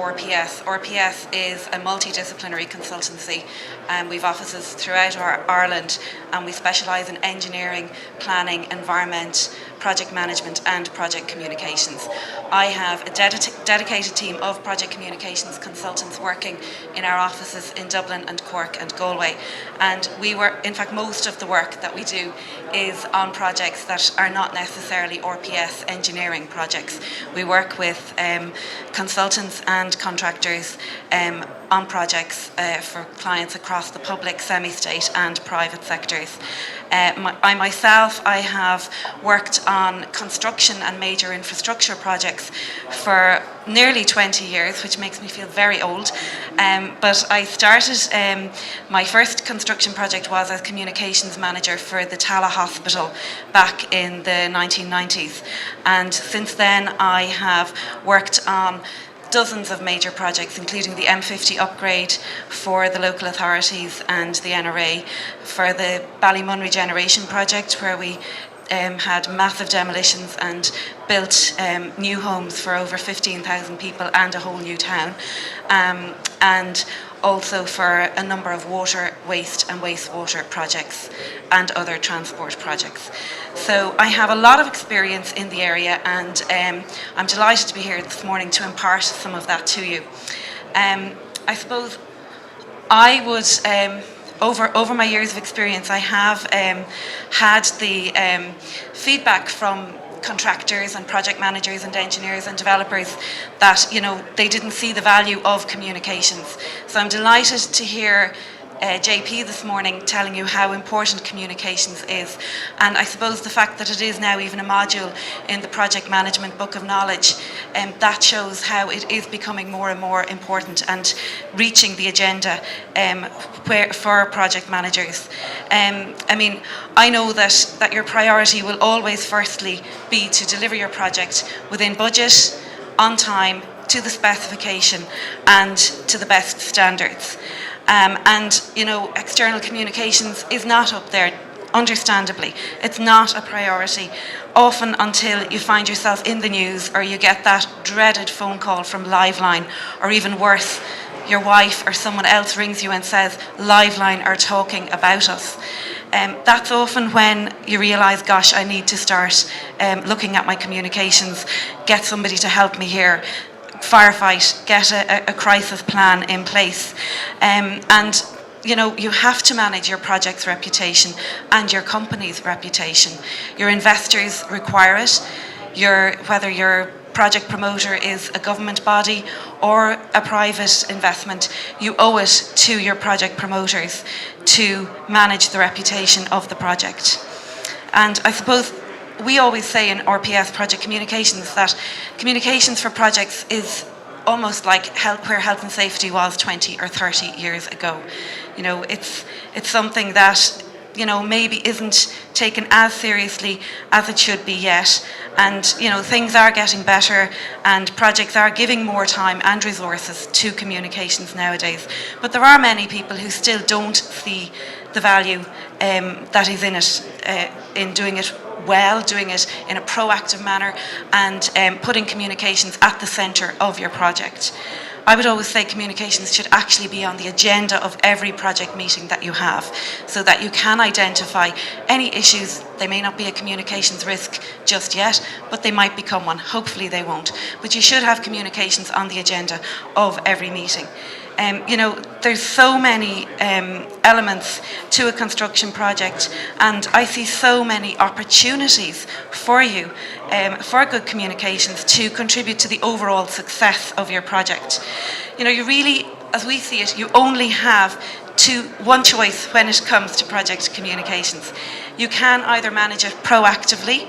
RPS. RPS is a multidisciplinary consultancy, and we've offices throughout Ireland, and we specialise in engineering, planning, environment, project management and project communications. I have a dedicated team of project communications consultants working in our offices in Dublin and Cork and Galway, and in fact most of the work that we do is on projects that are not necessarily RPS engineering projects. We work with consultants and contractors on projects for clients across the public, semi-state and private sectors. I have worked on construction and major infrastructure projects for nearly 20 years, which makes me feel very old. But I started, my first construction project was as communications manager for the Tala Hospital back in the 1990s. And since then I have worked on dozens of major projects, including the M50 upgrade for the local authorities and the NRA, for the Ballymun regeneration project, where we had massive demolitions and built new homes for over 15,000 people and a whole new town, and also for a number of water, waste and wastewater projects and other transport projects. So I have a lot of experience in the area, and I'm delighted to be here this morning to impart some of that to you. I suppose I would, over my years of experience, I have had the feedback from contractors and project managers and engineers and developers that, they didn't see the value of communications. So I'm delighted to hear JP this morning telling you how important communications is, and I suppose the fact that it is now even a module in the project management book of knowledge, that shows how it is becoming more and more important and reaching the agenda for project managers. I know that your priority will always firstly be to deliver your project within budget, on time, to the specification and to the best standards. External communications is not up there, understandably. It's not a priority, often until you find yourself in the news or you get that dreaded phone call from Liveline, or even worse, your wife or someone else rings you and says, Liveline are talking about us. That's often when you realise, gosh, I need to start looking at my communications, get somebody to help me here, firefight, get a crisis plan in place. You have to manage your project's reputation and your company's reputation. Your investors require it. Whether your project promoter is a government body or a private investment, you owe it to your project promoters to manage the reputation of the project. And I suppose we always say in RPS Project Communications that communications for projects is almost like where health and safety was 20 or 30 years ago. It's something that maybe isn't taken as seriously as it should be yet. And things are getting better, and projects are giving more time and resources to communications nowadays. But there are many people who still don't see the value that is in it, in doing it well, doing it in a proactive manner, and putting communications at the centre of your project. I would always say communications should actually be on the agenda of every project meeting that you have, so that you can identify any issues. They may not be a communications risk just yet, but they might become one. Hopefully they won't. But you should have communications on the agenda of every meeting. There's so many elements to a construction project, and I see so many opportunities for you for good communications to contribute to the overall success of your project. You really, as we see it, you only have one choice when it comes to project communications. You can either manage it proactively,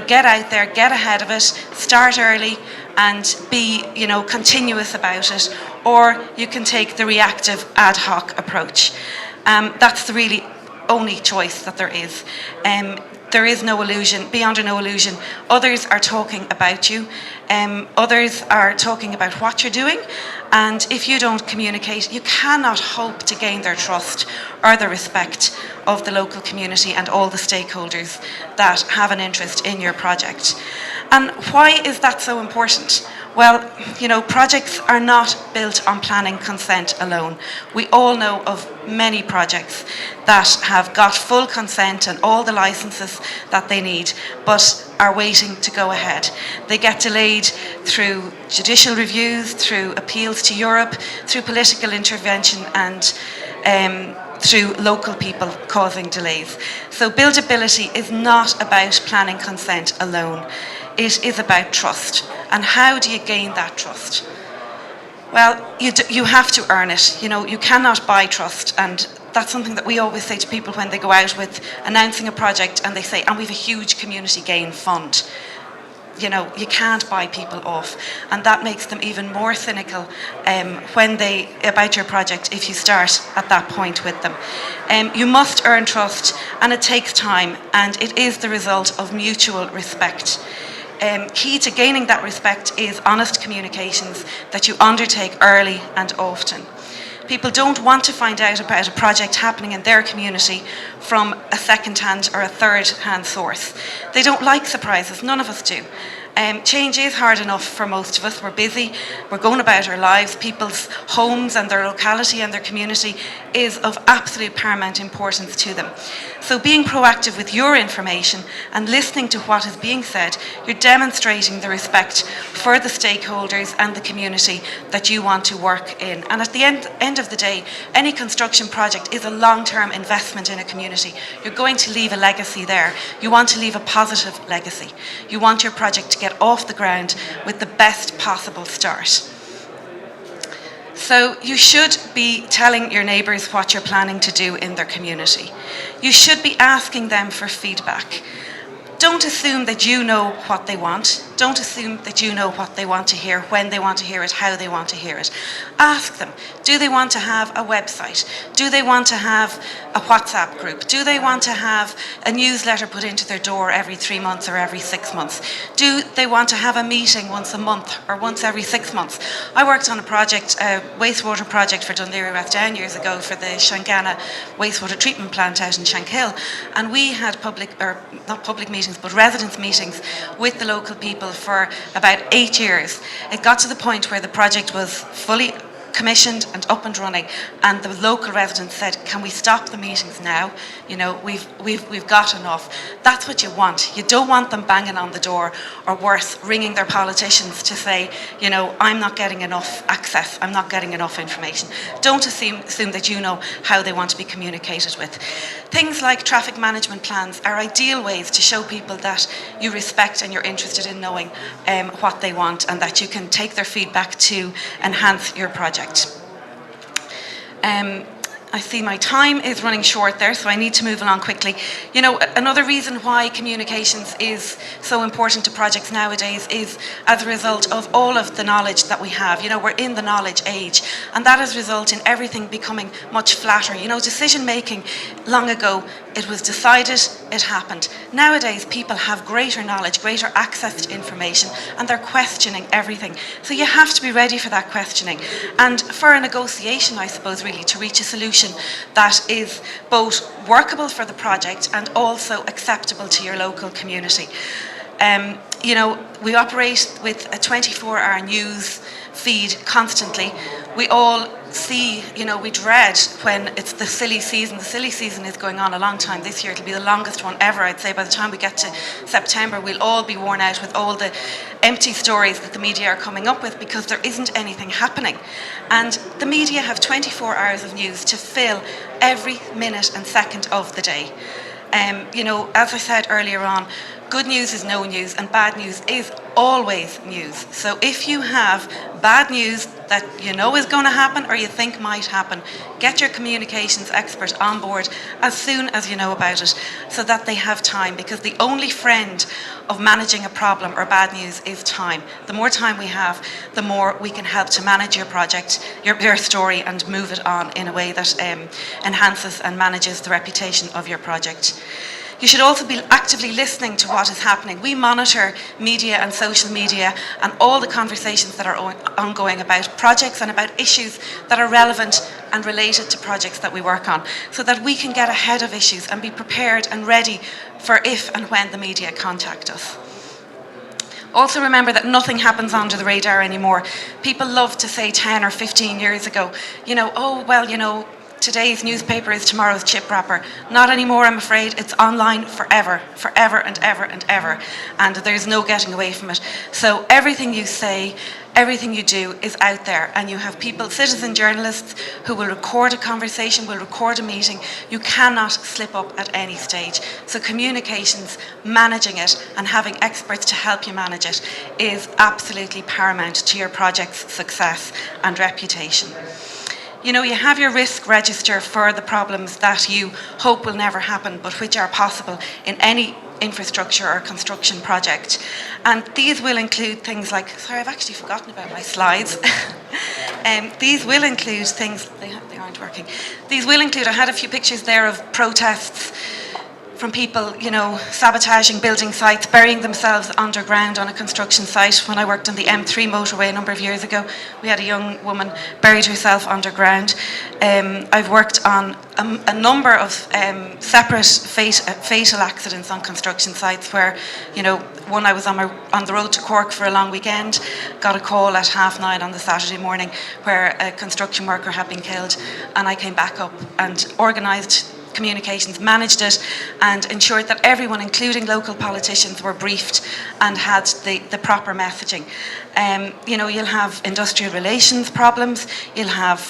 get out there, get ahead of it, start early and be, continuous about it, or you can take the reactive ad hoc approach. That's the really only choice that there is. There is no illusion, be under no illusion. Others are talking about you. Others are talking about what you're doing. And if you don't communicate, you cannot hope to gain their trust or the respect of the local community and all the stakeholders that have an interest in your project. And why is that so important? Well, projects are not built on planning consent alone. We all know of many projects that have got full consent and all the licenses that they need, but are waiting to go ahead. They get delayed through judicial reviews, through appeals to Europe, through political intervention, and through local people causing delays. So buildability is not about planning consent alone. It is about trust. And how do you gain that trust? Well, you have to earn it. You cannot buy trust. And that's something that we always say to people when they go out with announcing a project and they say, and we've a huge community gain fund. You can't buy people off, and that makes them even more cynical about your project if you start at that point with them. You must earn trust, and it takes time, and it is the result of mutual respect. Key to gaining that respect is honest communications that you undertake early and often. People don't want to find out about a project happening in their community from a second-hand or a third-hand source. They don't like surprises, none of us do. Change is hard enough for most of us. We're busy, we're going about our lives. People's homes and their locality and their community is of absolute paramount importance to them. So being proactive with your information and listening to what is being said, you're demonstrating the respect for the stakeholders and the community that you want to work in. And at the end of the day, any construction project is a long-term investment in a community. You're going to leave a legacy there. You want to leave a positive legacy. You want your project to get off the ground with the best possible start. So you should be telling your neighbours what you're planning to do in their community. You should be asking them for feedback. Don't assume that you know what they want. Don't assume that you know what they want to hear, when they want to hear it, how they want to hear it. Ask them, do they want to have a website? Do they want to have a WhatsApp group? Do they want to have a newsletter put into their door every 3 months or every 6 months? Do they want to have a meeting once a month or once every 6 months? I worked on a project, a wastewater project for Dún Laoghaire Down years ago for the Shangana wastewater treatment plant out in Shankill, and we had not public meetings, but residence meetings with the local people for about 8 years. It got to the point where the project was fully commissioned and up and running, and the local residents said, can we stop the meetings now? We've got enough. That's what you want. You don't want them banging on the door, or worse, ringing their politicians to say, I'm not getting enough access, I'm not getting enough information. Don't assume that you know how they want to be communicated with. Things like traffic management plans are ideal ways to show people that you respect and you're interested in knowing what they want, and that you can take their feedback to enhance your project. I see my time is running short there, so I need to move along quickly. Another reason why communications is so important to projects nowadays is as a result of all of the knowledge that we have. We're in the knowledge age, and that has resulted in everything becoming much flatter. Decision making, long ago, it was decided, it happened. Nowadays, people have greater knowledge, greater access to information, and they're questioning everything. So you have to be ready for that questioning. And for a negotiation, I suppose, really, to reach a solution that is both workable for the project and also acceptable to your local community. We operate with a 24-hour news feed constantly. We all see, we dread when it's the silly season. The silly season is going on a long time. This year it'll be the longest one ever. I'd say by the time we get to September, we'll all be worn out with all the empty stories that the media are coming up with, because there isn't anything happening. And the media have 24 hours of news to fill every minute and second of the day. As I said earlier on, good news is no news, and bad news is always news. So if you have bad news that is going to happen or you think might happen, get your communications expert on board as soon as you know about it, so that they have time, because the only friend of managing a problem or bad news is time. The more time we have, the more we can help to manage your project, your story, and move it on in a way that enhances and manages the reputation of your project. You should also be actively listening to what is happening. We monitor media and social media and all the conversations that are ongoing about projects and about issues that are relevant and related to projects that we work on, so that we can get ahead of issues and be prepared and ready for if and when the media contact us. Also remember that nothing happens under the radar anymore. People love to say 10 or 15 years ago, oh, well, today's newspaper is tomorrow's chip wrapper. Not anymore, I'm afraid. It's online forever, forever and ever and ever. And there's no getting away from it. So everything you say, everything you do is out there, and you have people, citizen journalists, who will record a conversation, will record a meeting. You cannot slip up at any stage. So communications, managing it, and having experts to help you manage it is absolutely paramount to your project's success and reputation. You have your risk register for the problems that you hope will never happen, but which are possible in any infrastructure or construction project. And these will include things like, sorry, I've actually forgotten about my slides. These will include things, they aren't working. These will include, I had a few pictures there of protests from people, sabotaging building sites, burying themselves underground on a construction site. When I worked on the M3 motorway a number of years ago, we had a young woman buried herself underground. I've worked on a number of separate fatal accidents on construction sites where, one, I was on the road to Cork for a long weekend, got a call at 9:30 on the Saturday morning where a construction worker had been killed, and I came back up and organised communications, managed it, and ensured that everyone, including local politicians, were briefed and had the proper messaging. You'll have industrial relations problems, you'll have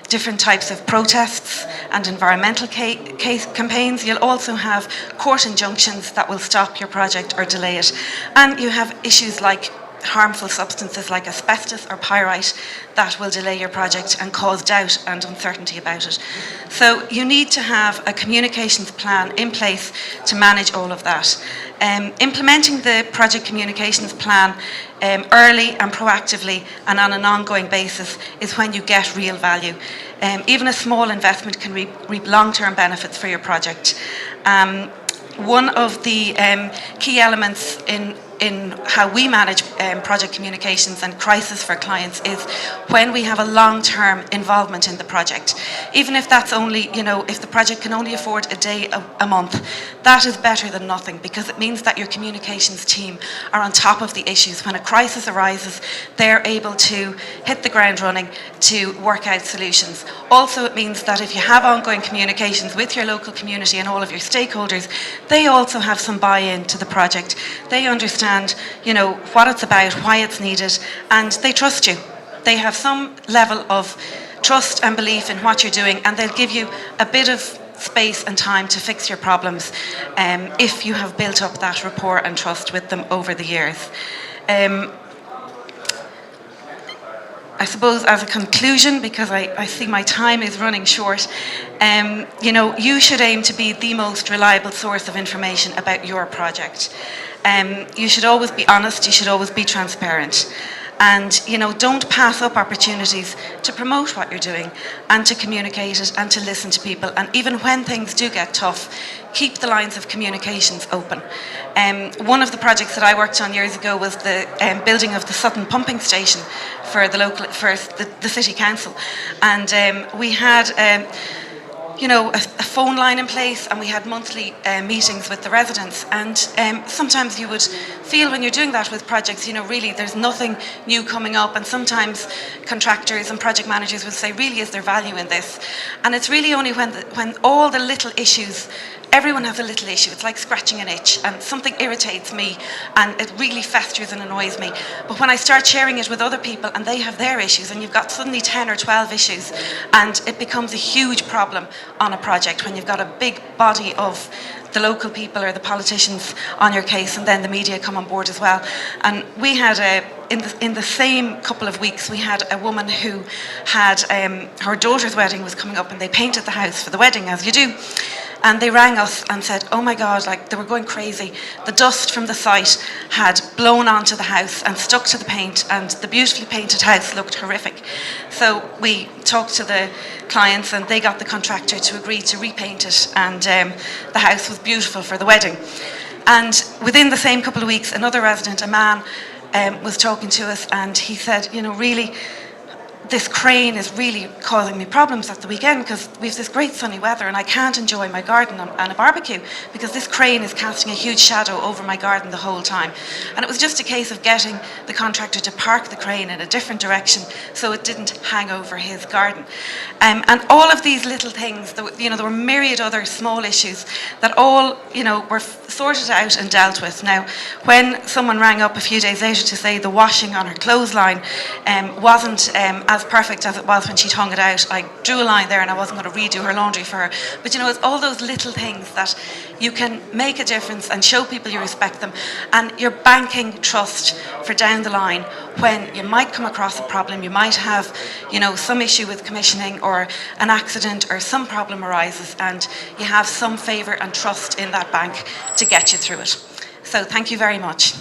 different types of protests and environmental campaigns. You'll also have court injunctions that will stop your project or delay it. And you have issues like harmful substances like asbestos or pyrite that will delay your project and cause doubt and uncertainty about it. So you need to have a communications plan in place to manage all of that. Implementing the project communications plan early and proactively and on an ongoing basis is when you get real value. Even a small investment can reap long-term benefits for your project. One of the key elements in how we manage project communications and crisis for clients is when we have a long-term involvement in the project. Even if that's only, if the project can only afford a day a month, that is better than nothing, because it means that your communications team are on top of the issues. When a crisis arises, they're able to hit the ground running to work out solutions. Also, it means that if you have ongoing communications with your local community and all of your stakeholders, they also have some buy-in to the project. They understand, what it's about, why it's needed, and they trust you. They have some level of trust and belief in what you're doing, and they'll give you a bit of space and time to fix your problems if you have built up that rapport and trust with them over the years. I suppose as a conclusion, because I see my time is running short, you should aim to be the most reliable source of information about your project. You should always be honest, you should always be transparent. And, don't pass up opportunities to promote what you're doing and to communicate it and to listen to people. And even when things do get tough, keep the lines of communications open. One of the projects that I worked on years ago was the building of the Sutton pumping station for the city council. And we had a phone line in place, and we had monthly meetings with the residents. And sometimes you would feel when you're doing that with projects, really there's nothing new coming up. And sometimes contractors and project managers would say, really, is there value in this? And it's really only when all the little issues, everyone has a little issue. It's like scratching an itch, and something irritates me and it really festers and annoys me. But when I start sharing it with other people and they have their issues, and you've got suddenly 10 or 12 issues, and it becomes a huge problem on a project when you've got a big body of the local people or the politicians on your case, and then the media come on board as well. And we had in the same couple of weeks, we had a woman who had her daughter's wedding was coming up, and they painted the house for the wedding, as you do. And they rang us and said, oh my God, they were going crazy. The dust from the site had blown onto the house and stuck to the paint, and the beautifully painted house looked horrific. So we talked to the clients, and they got the contractor to agree to repaint it, and the house was beautiful for the wedding. And within the same couple of weeks, another resident, a man, was talking to us, and he said, really, this crane is really causing me problems at the weekend because we have this great sunny weather and I can't enjoy my garden and a barbecue because this crane is casting a huge shadow over my garden the whole time. And it was just a case of getting the contractor to park the crane in a different direction so it didn't hang over his garden. And all of these little things, there were myriad other small issues that all, were sorted out and dealt with. Now, when someone rang up a few days later to say the washing on her clothesline wasn't as perfect as it was when she'd hung it out, I drew a line there and I wasn't going to redo her laundry for her. But it's all those little things that you can make a difference and show people you respect them, and you're banking trust for down the line when you might come across a problem, you might have, some issue with commissioning or an accident or some problem arises, and you have some favour and trust in that bank to get you through it. So thank you very much.